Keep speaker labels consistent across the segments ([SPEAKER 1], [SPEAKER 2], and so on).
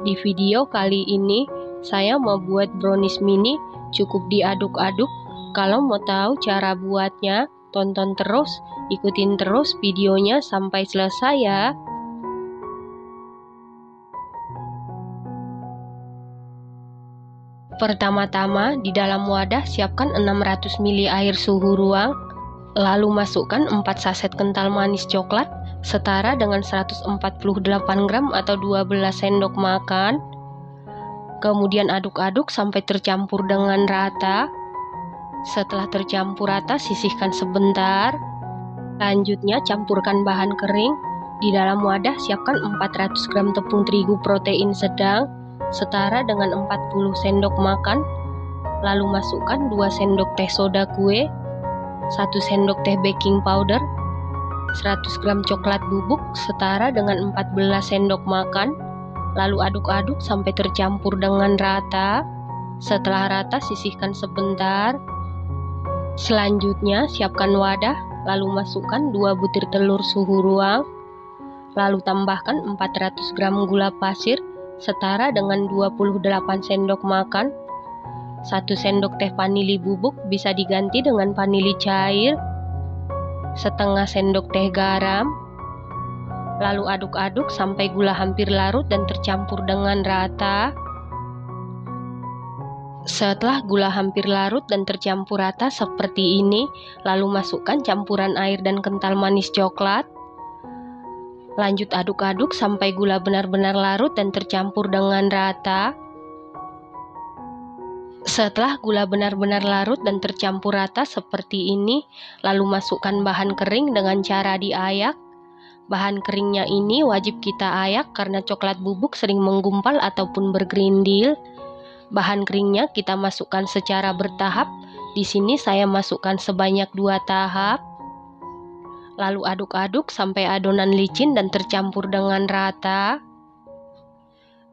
[SPEAKER 1] Di video kali ini, saya mau buat brownies mini, cukup diaduk-aduk. Kalau mau tahu cara buatnya, tonton terus, ikutin terus videonya sampai selesai ya. Pertama-tama, di dalam wadah siapkan 600 ml air suhu ruang, lalu masukkan 4 saset kental manis coklat, setara dengan 148 gram atau 12 sendok makan. Kemudian aduk-aduk sampai tercampur dengan rata. Setelah tercampur rata, sisihkan sebentar. Lanjutnya campurkan bahan kering. Di dalam wadah siapkan 400 gram tepung terigu protein sedang, setara dengan 40 sendok makan. Lalu masukkan 2 sendok teh soda kue, 1 sendok teh baking powder, 100 gram coklat bubuk, setara dengan 14 sendok makan. Lalu aduk-aduk sampai tercampur dengan rata. Setelah rata, sisihkan sebentar. Selanjutnya, siapkan wadah, lalu masukkan 2 butir telur suhu ruang. Lalu tambahkan 400 gram gula pasir, setara dengan 28 sendok makan. 1 sendok teh vanili bubuk, bisa diganti dengan vanili cair. Setengah sendok teh garam. Lalu aduk-aduk sampai gula hampir larut dan tercampur dengan rata. Setelah gula hampir larut dan tercampur rata seperti ini, lalu masukkan campuran air dan kental manis coklat. Lanjut aduk-aduk sampai gula benar-benar larut dan tercampur dengan rata. Setelah gula benar-benar larut dan tercampur rata seperti ini, lalu masukkan bahan kering dengan cara diayak. Bahan keringnya ini wajib kita ayak karena coklat bubuk sering menggumpal ataupun bergerindil. Bahan keringnya kita masukkan secara bertahap. Di sini saya masukkan sebanyak 2 tahap. Lalu aduk-aduk sampai adonan licin dan tercampur dengan rata.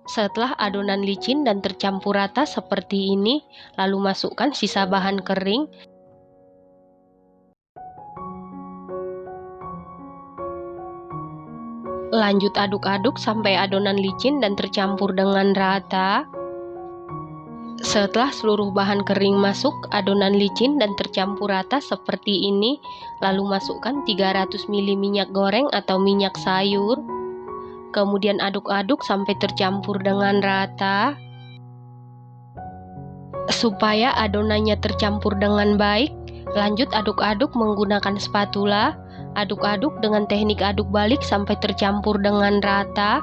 [SPEAKER 1] Setelah adonan licin dan tercampur rata seperti ini, lalu masukkan sisa bahan kering. Lanjut aduk-aduk sampai adonan licin dan tercampur dengan rata. Setelah seluruh bahan kering masuk, adonan licin dan tercampur rata seperti ini, lalu masukkan 300 ml minyak goreng atau minyak sayur. Kemudian aduk-aduk sampai tercampur dengan rata. Supaya adonannya tercampur dengan baik, lanjut aduk-aduk menggunakan spatula. Aduk-aduk dengan teknik aduk balik sampai tercampur dengan rata.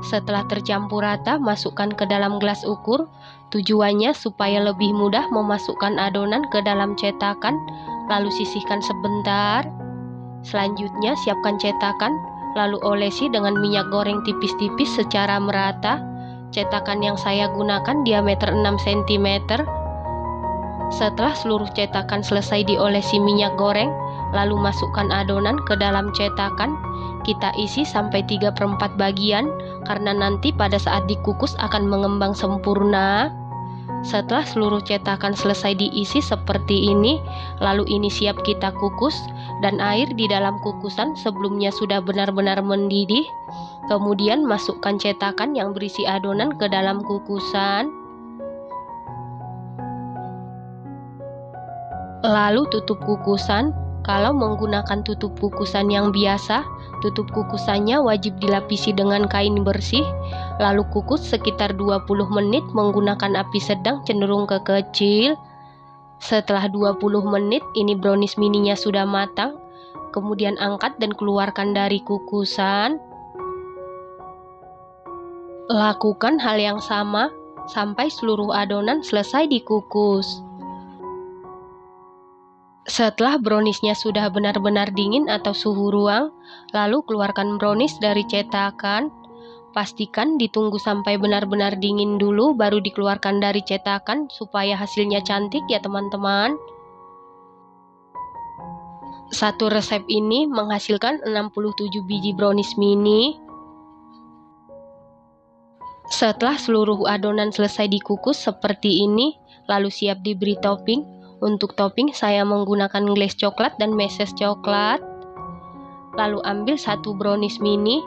[SPEAKER 1] Setelah tercampur rata, masukkan ke dalam gelas ukur. Tujuannya supaya lebih mudah memasukkan adonan ke dalam cetakan, lalu sisihkan sebentar. Selanjutnya siapkan cetakan, lalu olesi dengan minyak goreng tipis-tipis secara merata. Cetakan yang saya gunakan diameter 6 cm. Setelah seluruh cetakan selesai diolesi minyak goreng, lalu masukkan adonan ke dalam cetakan. Kita isi sampai 3/4 bagian, karena nanti pada saat dikukus akan mengembang sempurna. Setelah seluruh cetakan selesai diisi seperti ini, lalu ini siap kita kukus, dan air di dalam kukusan sebelumnya sudah benar-benar mendidih. Kemudian masukkan cetakan yang berisi adonan ke dalam kukusan. Lalu tutup kukusan. Kalau menggunakan tutup kukusan yang biasa, tutup kukusannya wajib dilapisi dengan kain bersih, lalu kukus sekitar 20 menit menggunakan api sedang cenderung ke kecil. Setelah 20 menit, ini brownies mininya sudah matang. Kemudian angkat dan keluarkan dari kukusan. Lakukan hal yang sama sampai seluruh adonan selesai dikukus. Setelah browniesnya sudah benar-benar dingin atau suhu ruang, lalu keluarkan brownies dari cetakan. Pastikan ditunggu sampai benar-benar dingin dulu baru dikeluarkan dari cetakan supaya hasilnya cantik ya teman-teman. Satu resep ini menghasilkan 67 biji brownies mini. Setelah seluruh adonan selesai dikukus seperti ini, lalu siap diberi topping. Untuk topping saya menggunakan glaze coklat dan meses coklat. Lalu ambil 1 brownies mini,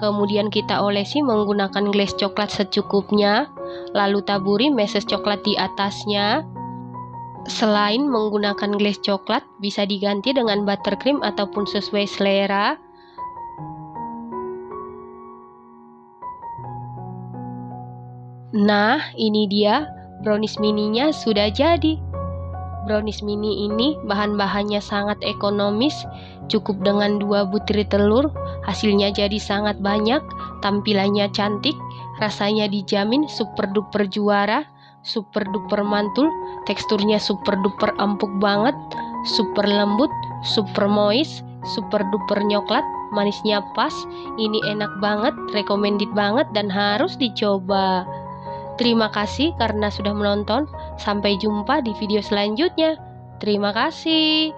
[SPEAKER 1] Kemudian kita olesi menggunakan glaze coklat secukupnya, lalu taburi meses coklat di atasnya. Selain menggunakan glaze coklat, bisa diganti dengan buttercream ataupun sesuai selera. Nah, ini dia brownies mininya sudah jadi. Brownies mini ini bahan-bahannya sangat ekonomis, cukup dengan 2 butir telur, hasilnya jadi sangat banyak, tampilannya cantik, rasanya dijamin super duper juara, super duper mantul, teksturnya super duper empuk banget, super lembut, super moist, super duper nyoklat, manisnya pas, ini enak banget, recommended banget dan harus dicoba. Terima kasih karena sudah menonton. Sampai jumpa di video selanjutnya. Terima kasih.